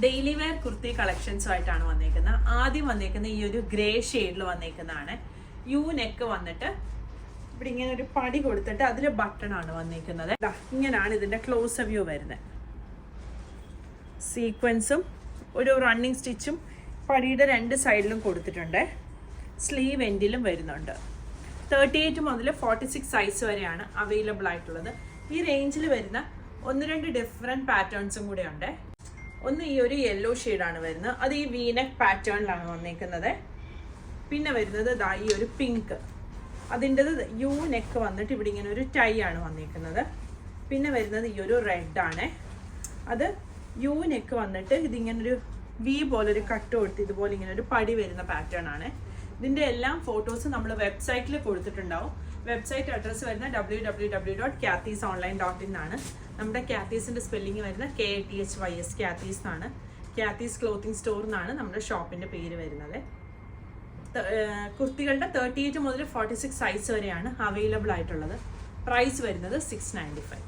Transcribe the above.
Daily wear kurti കളക്ഷൻസുമായിട്ടാണ് വന്നേക്കുന്നത്. ആദ്യം വന്നേക്കുന്ന ഈ ഒരു ഗ്രേ ഷെയ്ഡിൽ വന്നേക്കുന്നതാണ്. യു നെക്ക് വന്നിട്ട് ഇവിടെ ഇങ്ങനെ ഒരു പടി കൊടുത്തിട്ട് അതിൽ ബട്ടൺ ആണ് വന്നേക്കുന്നത്. ഇങ്ങനെയാണ് ഇതിന്റെ ക്ലോസ് വ്യൂ വരുന്നത്. സീക്വൻസും ഒരു റണ്ണിങ് സ്റ്റിച്ചും പടിയുടെ രണ്ട് സൈഡിലും കൊടുത്തിട്ടുണ്ട്. സ്ലീവ് എൻഡിലും വരുന്നുണ്ട്. 38 മുതൽ 46 സൈസ് വരെയാണ് അവൈലബിൾ ആയിട്ടുള്ളത്. ഈ റേഞ്ചിൽ വരുന്ന ഒന്ന് രണ്ട് ഡിഫറെൻറ്റ് പാറ്റേൺസും കൂടെ ഉണ്ട്. ഒന്ന് ഈ ഒരു യെല്ലോ ഷെയ്ഡാണ് വരുന്നത്. അത് ഈ വീനെക്ക് പാറ്റേണിലാണ് വന്നേക്കുന്നത്. പിന്നെ വരുന്നത് ദാ ഈ ഒരു പിങ്ക്, അതിൻ്റെത് യു നെക്ക് വന്നിട്ട് ഇവിടെ ഇങ്ങനെ ഒരു ടൈ ആണ് വന്നേക്കുന്നത്. പിന്നെ വരുന്നത് ഈ ഒരു റെഡ് ആണ്. അത് യു നെക്ക് വന്നിട്ട് ഇതിങ്ങനൊരു വി പോലൊരു കട്ട് കൊടുത്ത് ഇതുപോലെ ഇങ്ങനെ ഒരു പടി വരുന്ന പാറ്റേൺ ആണ്. ഇതിൻ്റെ എല്ലാം ഫോട്ടോസ് നമ്മൾ വെബ്സൈറ്റിൽ കൊടുത്തിട്ടുണ്ടാവും. വെബ്സൈറ്റ് അഡ്രസ്സ് വരുന്ന www.kathysonline.in ആണ്. നമ്മുടെ കാത്തീസിൻ്റെ സ്പെല്ലിങ് വരുന്ന KATHYS കാത്തീസ് എന്നാണ്. കാത്തീസ് ക്ലോത്തിങ് സ്റ്റോർ എന്നാണ് നമ്മുടെ ഷോപ്പിൻ്റെ പേര് വരുന്നത്. കുർത്തികളുടെ 38 മുതൽ 46 സൈസ് വരെയാണ് അവൈലബിൾ ആയിട്ടുള്ളത്. പ്രൈസ് വരുന്നത് 695.